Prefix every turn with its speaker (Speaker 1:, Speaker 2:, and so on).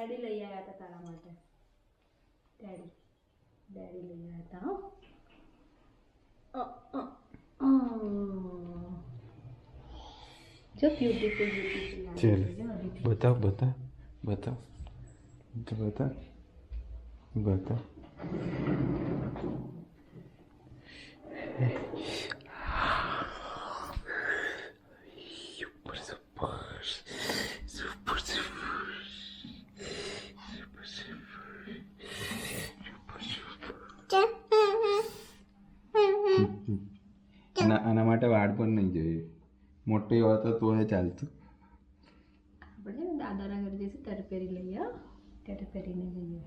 Speaker 1: Teddy લઈ આવ્યા હતા તારા માટે. ડેડી લઈ આવ્યા હતા. જો બ્યુટીફુલ
Speaker 2: ચલ બતાવ બતાવ બતાવ બતાવ બતાવ. સુપર સુપર સુપર આના માટે વાળ પણ નહીં જોઈએ. મોટી હોય તો એ ચાલતું.
Speaker 1: આપણે દાદાના ઘરે જઈશું ત્યારે પહેરી લઈએ. ત્યારે પહેરીને જઈએ.